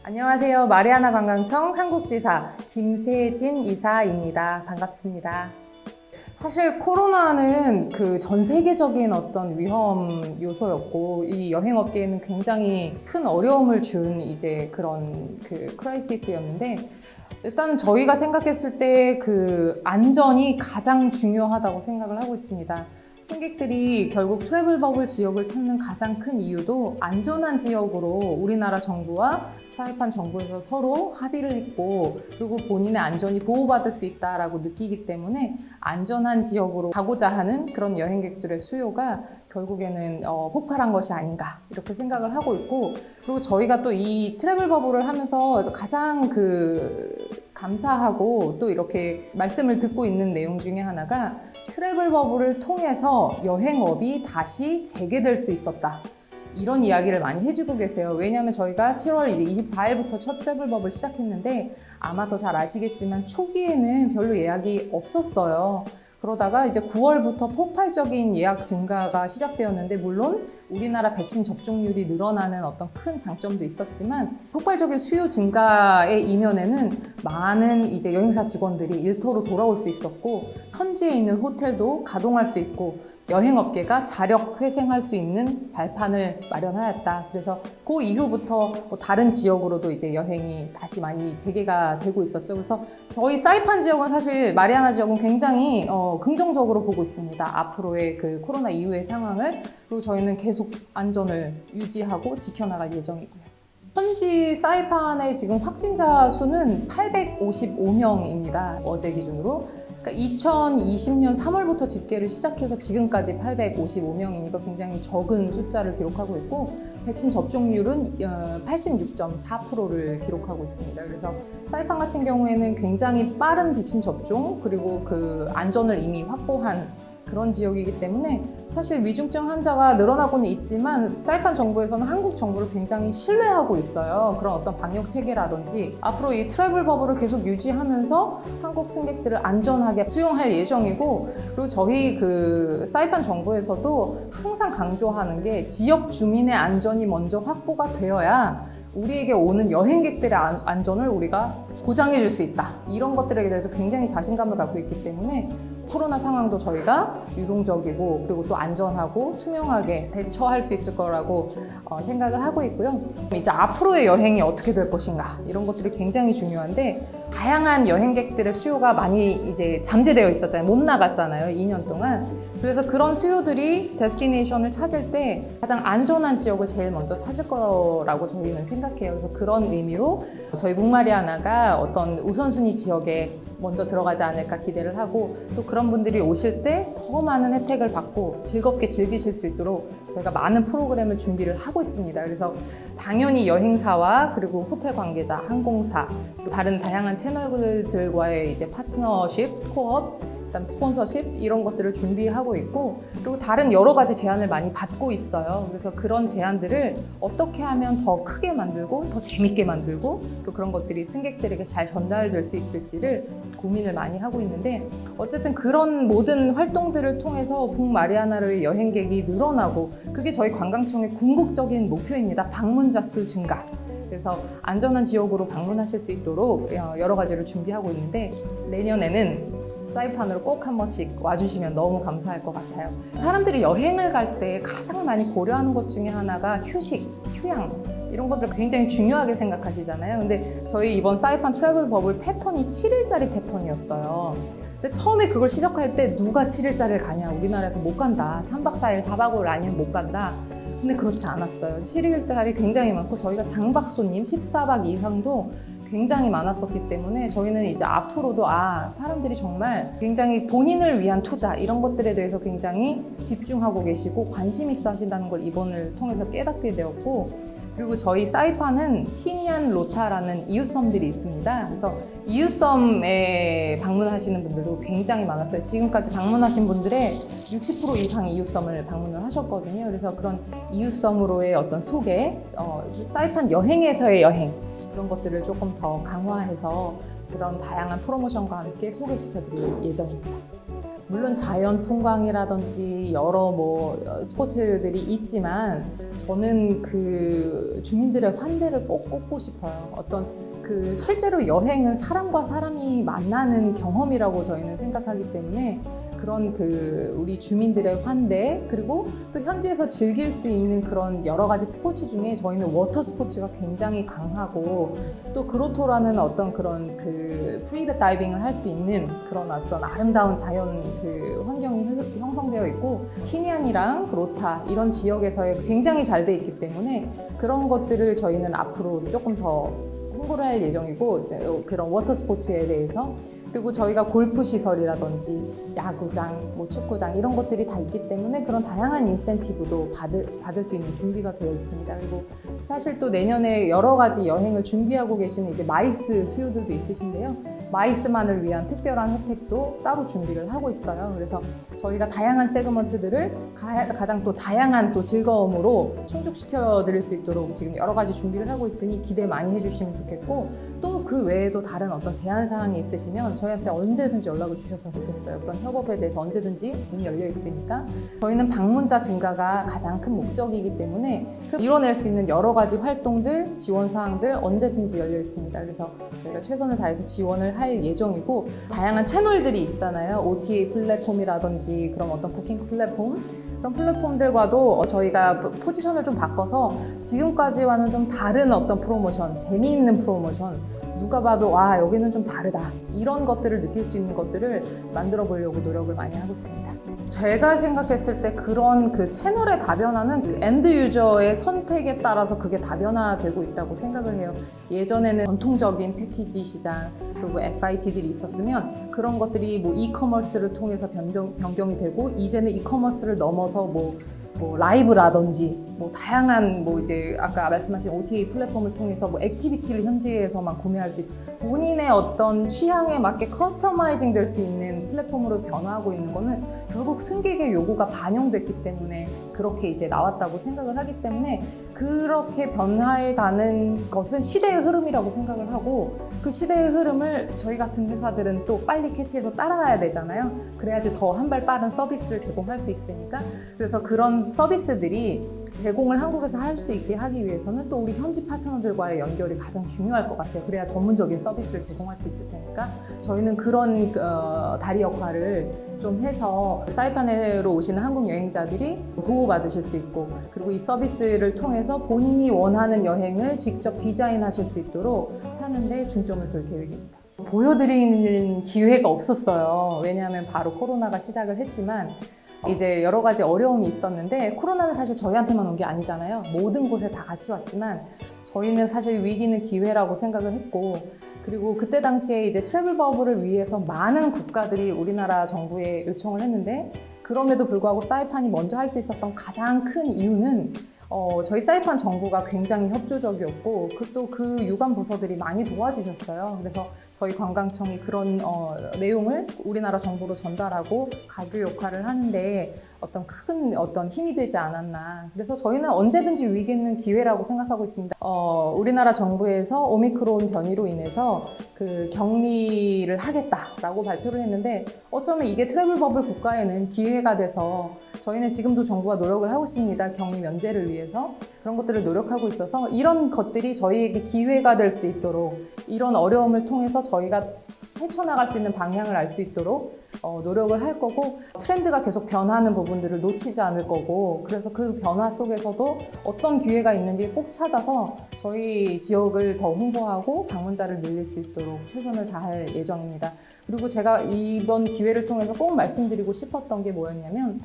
안녕하세요. 마리아나 관광청 한국지사 김세진 이사입니다. 반갑습니다. 사실 코로나는 그 전 세계적인 어떤 위험 요소였고 이 여행업계에는 굉장히 큰 어려움을 준 이제 그런 크라이시스였는데 일단 저희가 생각했을 때 그 안전이 가장 중요하다고 생각을 하고 있습니다. 승객들이 결국 트래블 버블 지역을 찾는 가장 큰 이유도 안전한 지역으로 우리나라 정부와 사이판 정부에서 서로 합의를 했고 그리고 본인의 안전이 보호받을 수 있다라고 느끼기 때문에 안전한 지역으로 가고자 하는 그런 여행객들의 수요가 결국에는 폭발한 것이 아닌가 이렇게 생각을 하고 있고 그리고 저희가 또 이 트래블 버블을 하면서 가장 감사하고 또 이렇게 말씀을 듣고 있는 내용 중에 하나가 트래블 버블을 통해서 여행업이 다시 재개될 수 있었다. 이런 이야기를 많이 해주고 계세요. 왜냐하면 저희가 7월 이제 24일부터 첫 트래블 버블 시작했는데 아마 더 잘 아시겠지만 초기에는 별로 예약이 없었어요. 그러다가 이제 9월부터 폭발적인 예약 증가가 시작되었는데 물론 우리나라 백신 접종률이 늘어나는 어떤 큰 장점도 있었지만 폭발적인 수요 증가의 이면에는 많은 이제 여행사 직원들이 일터로 돌아올 수 있었고 현지에 있는 호텔도 가동할 수 있고 여행업계가 자력 회생할 수 있는 발판을 마련하였다. 그래서 그 이후부터 다른 지역으로도 이제 여행이 다시 많이 재개가 되고 있었죠. 그래서 저희 사이판 지역은 사실 마리아나 지역은 굉장히 긍정적으로 보고 있습니다. 앞으로의 그 코로나 이후의 상황을 그리고 저희는 계속 안전을 유지하고 지켜나갈 예정이고요. 현지 사이판의 지금 확진자 수는 855명입니다. 어제 기준으로. 2020년 3월부터 집계를 시작해서 지금까지 855명이니까 굉장히 적은 숫자를 기록하고 있고 백신 접종률은 86.4%를 기록하고 있습니다. 그래서 사이판 같은 경우에는 굉장히 빠른 백신 접종 그리고 그 안전을 이미 확보한 그런 지역이기 때문에 사실 위중증 환자가 늘어나고는 있지만 사이판 정부에서는 한국 정부를 굉장히 신뢰하고 있어요. 그런 어떤 방역 체계라든지 앞으로 이 트래블 버블을 계속 유지하면서 한국 승객들을 안전하게 수용할 예정이고 그리고 저희 그 사이판 정부에서도 항상 강조하는 게 지역 주민의 안전이 먼저 확보가 되어야 우리에게 오는 여행객들의 안전을 우리가 보장해 줄 수 있다. 이런 것들에 대해서 굉장히 자신감을 갖고 있기 때문에 코로나 상황도 저희가 유동적이고 그리고 또 안전하고 투명하게 대처할 수 있을 거라고 생각을 하고 있고요. 이제 앞으로의 여행이 어떻게 될 것인가 이런 것들이 굉장히 중요한데 다양한 여행객들의 수요가 많이 이제 잠재되어 있었잖아요. 못 나갔잖아요. 2년 동안. 그래서 그런 수요들이 데스티네이션을 찾을 때 가장 안전한 지역을 제일 먼저 찾을 거라고 저희는 생각해요. 그래서 그런 의미로 저희 북마리아나가 어떤 우선순위 지역에 먼저 들어가지 않을까 기대를 하고 또 그런 분들이 오실 때 더 많은 혜택을 받고 즐겁게 즐기실 수 있도록 저희가 많은 프로그램을 준비를 하고 있습니다. 그래서 당연히 여행사와 그리고 호텔 관계자, 항공사, 또 다른 다양한 채널들과의 이제 파트너십, 코업, 그다음 스폰서십 이런 것들을 준비하고 있고 그리고 다른 여러 가지 제안을 많이 받고 있어요. 그래서 그런 제안들을 어떻게 하면 더 크게 만들고 더 재밌게 만들고 또 그런 것들이 승객들에게 잘 전달될 수 있을지를 고민을 많이 하고 있는데 어쨌든 그런 모든 활동들을 통해서 북마리아나로의 여행객이 늘어나고 그게 저희 관광청의 궁극적인 목표입니다. 방문자 수 증가. 그래서 안전한 지역으로 방문하실 수 있도록 여러 가지를 준비하고 있는데 내년에는 사이판으로 꼭 한 번씩 와주시면 너무 감사할 것 같아요. 사람들이 여행을 갈 때 가장 많이 고려하는 것 중에 하나가 휴식, 휴양 이런 것들 굉장히 중요하게 생각하시잖아요. 근데 저희 이번 사이판 트래블 버블 패턴이 7일짜리 패턴이었어요. 근데 처음에 그걸 시작할 때 누가 7일짜리를 가냐 우리나라에서 못 간다 3박 4일 4박 5일 아니면 못 간다. 근데 그렇지 않았어요. 7일짜리 굉장히 많고 저희가 장박 손님 14박 이상도 굉장히 많았었기 때문에 저희는 이제 앞으로도 사람들이 정말 굉장히 본인을 위한 투자 이런 것들에 대해서 굉장히 집중하고 계시고 관심 있어 하신다는 걸 이번을 통해서 깨닫게 되었고 그리고 저희 사이판은 티니안 로타라는 이웃섬들이 있습니다. 그래서 이웃섬에 방문하시는 분들도 굉장히 많았어요. 지금까지 방문하신 분들의 60% 이상이 이웃섬을 방문을 하셨거든요. 그래서 그런 이웃섬으로의 어떤 소개, 사이판 여행에서의 여행 그런 것들을 조금 더 강화해서 그런 다양한 프로모션과 함께 소개시켜드릴 예정입니다. 물론 자연 풍광이라든지 여러 뭐 스포츠들이 있지만 저는 그 주민들의 환대를 꼭 꼽고 싶어요. 어떤 그 실제로 여행은 사람과 사람이 만나는 경험이라고 저희는 생각하기 때문에 그런 그 우리 주민들의 환대 그리고 또 현지에서 즐길 수 있는 그런 여러 가지 스포츠 중에 저희는 워터 스포츠가 굉장히 강하고 또 그로토라는 어떤 그런 그 프리드 다이빙을 할 수 있는 그런 어떤 아름다운 자연 그 환경이 형성되어 있고 티니안이랑 그로타 이런 지역에서의 굉장히 잘 돼 있기 때문에 그런 것들을 저희는 앞으로 조금 더 홍보를 할 예정이고 그런 워터 스포츠에 대해서 그리고 저희가 골프 시설이라든지 야구장, 뭐 축구장 이런 것들이 다 있기 때문에 그런 다양한 인센티브도 받을 수 있는 준비가 되어 있습니다. 그리고 사실 또 내년에 여러 가지 여행을 준비하고 계시는 이제 마이스 수요들도 있으신데요. 마이스만을 위한 특별한 혜택도 따로 준비를 하고 있어요. 그래서 저희가 다양한 세그먼트들을 가장 또 다양한 또 즐거움으로 충족시켜 드릴 수 있도록 지금 여러 가지 준비를 하고 있으니 기대 많이 해주시면 좋겠고 또 그 외에도 다른 어떤 제한 사항이 있으시면 저희한테 언제든지 연락을 주셨으면 좋겠어요. 그런 협업에 대해서 언제든지 문이 열려 있으니까 저희는 방문자 증가가 가장 큰 목적이기 때문에 이뤄낼 수 있는 여러 가지 활동들, 지원 사항들 언제든지 열려 있습니다. 그래서 저희가 최선을 다해서 지원을 할 예정이고 다양한 채널들이 있잖아요. OTA 플랫폼이라든지 그런 어떤 부킹 플랫폼 그런 플랫폼들과도 저희가 포지션을 좀 바꿔서 지금까지와는 좀 다른 어떤 프로모션, 재미있는 프로모션 누가 봐도 와 여기는 좀 다르다 이런 것들을 느낄 수 있는 것들을 만들어 보려고 노력을 많이 하고 있습니다. 제가 생각했을 때 그런 그 채널의 다변화는 그 엔드 유저의 선택에 따라서 그게 다변화되고 있다고 생각을 해요. 예전에는 전통적인 패키지 시장 그리고 FIT들이 있었으면 그런 것들이 뭐 이커머스를 통해서 변경이 되고 이제는 이커머스를 넘어서 뭐 라이브라든지 뭐 다양한 뭐 이제 아까 말씀하신 OTA 플랫폼을 통해서 뭐 액티비티를 현지에서만 구매할 수 있고 본인의 어떤 취향에 맞게 커스터마이징 될 수 있는 플랫폼으로 변화하고 있는 거는 결국 승객의 요구가 반영됐기 때문에 그렇게 이제 나왔다고 생각을 하기 때문에 그렇게 변화해 가는 것은 시대의 흐름이라고 생각을 하고 그 시대의 흐름을 저희 같은 회사들은 또 빨리 캐치해서 따라가야 되잖아요. 그래야지 더 한 발 빠른 서비스를 제공할 수 있으니까 그래서 그런 서비스들이 제공을 한국에서 할 수 있게 하기 위해서는 또 우리 현지 파트너들과의 연결이 가장 중요할 것 같아요. 그래야 전문적인 서비스를 제공할 수 있을 테니까 저희는 그런 다리 역할을 좀 해서 사이판으로 오시는 한국 여행자들이 보호받으실 수 있고 그리고 이 서비스를 통해서 본인이 원하는 여행을 직접 디자인하실 수 있도록 하는 데 중점을 둘 계획입니다. 보여드리는 기회가 없었어요. 왜냐하면 바로 코로나가 시작을 했지만 이제 여러 가지 어려움이 있었는데 코로나는 사실 저희한테만 온 게 아니잖아요. 모든 곳에 다 같이 왔지만 저희는 사실 위기는 기회라고 생각을 했고 그리고 그때 당시에 이제 트래블 버블을 위해서 많은 국가들이 우리나라 정부에 요청을 했는데 그럼에도 불구하고 사이판이 먼저 할 수 있었던 가장 큰 이유는 저희 사이판 정부가 굉장히 협조적이었고 또 그 유관 부서들이 많이 도와주셨어요. 그래서 저희 관광청이 그런 내용을 우리나라 정부로 전달하고 가교 역할을 하는데 어떤 힘이 되지 않았나. 그래서 저희는 언제든지 위기는 기회라고 생각하고 있습니다. 우리나라 정부에서 오미크론 변이로 인해서 그 격리를 하겠다라고 발표를 했는데 어쩌면 이게 트래블 버블 국가에는 기회가 돼서 저희는 지금도 정부가 노력을 하고 있습니다. 격리 면제를 위해서 그런 것들을 노력하고 있어서 이런 것들이 저희에게 기회가 될 수 있도록 이런 어려움을 통해서 저희가 헤쳐나갈 수 있는 방향을 알 수 있도록 노력을 할 거고 트렌드가 계속 변하는 부분들을 놓치지 않을 거고 그래서 그 변화 속에서도 어떤 기회가 있는지 꼭 찾아서 저희 지역을 더 홍보하고 방문자를 늘릴 수 있도록 최선을 다할 예정입니다. 그리고 제가 이번 기회를 통해서 꼭 말씀드리고 싶었던 게 뭐였냐면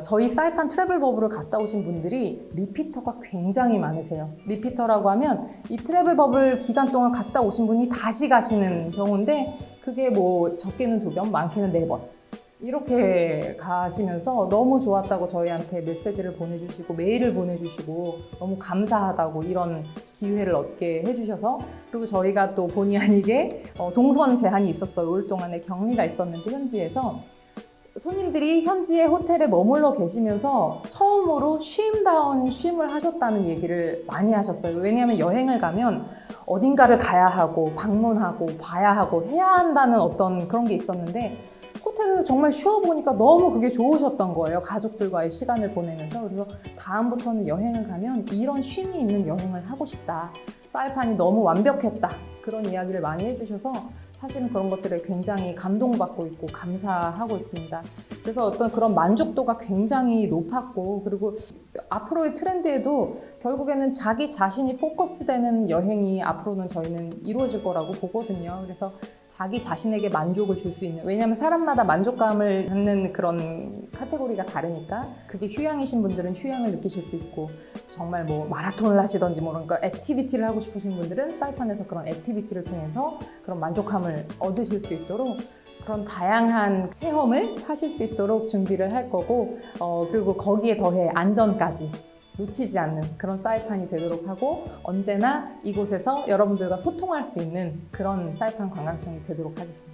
저희 사이판 트래블 버블을 갔다 오신 분들이 리피터가 굉장히 많으세요. 리피터라고 하면 이 트래블 버블 기간 동안 갔다 오신 분이 다시 가시는 경우인데 그게 뭐 적게는 2번, 많게는 4번 이렇게 가시면서 너무 좋았다고 저희한테 메시지를 보내주시고 메일을 보내주시고 너무 감사하다고 이런 기회를 얻게 해주셔서 그리고 저희가 또 본의 아니게 동선 제한이 있었어요. 5일 동안의 격리가 있었는데 현지에서 손님들이 현지의 호텔에 머물러 계시면서 처음으로 쉼다운 쉼을 하셨다는 얘기를 많이 하셨어요. 왜냐하면 여행을 가면 어딘가를 가야 하고 방문하고 봐야 하고 해야 한다는 어떤 그런 게 있었는데 호텔에서 정말 쉬어보니까 너무 그게 좋으셨던 거예요. 가족들과의 시간을 보내면서. 그래서 다음부터는 여행을 가면 이런 쉼이 있는 여행을 하고 싶다. 사이판이 너무 완벽했다. 그런 이야기를 많이 해주셔서 사실은 그런 것들에 굉장히 감동받고 있고 감사하고 있습니다. 그래서 어떤 그런 만족도가 굉장히 높았고, 그리고 앞으로의 트렌드에도 결국에는 자기 자신이 포커스되는 여행이 앞으로는 저희는 이루어질 거라고 보거든요. 그래서 자기 자신에게 만족을 줄 수 있는, 왜냐하면 사람마다 만족감을 갖는 그런 카테고리가 다르니까, 그게 휴양이신 분들은 휴양을 느끼실 수 있고, 정말 뭐 마라톤을 하시던지 뭐 그러니까 액티비티를 하고 싶으신 분들은 사이판에서 그런 액티비티를 통해서 그런 만족감을 얻으실 수 있도록 그런 다양한 체험을 하실 수 있도록 준비를 할 거고, 그리고 거기에 더해 안전까지 놓치지 않는 그런 사이판이 되도록 하고, 언제나 이곳에서 여러분들과 소통할 수 있는 그런 사이판 관광청이 되도록 하겠습니다.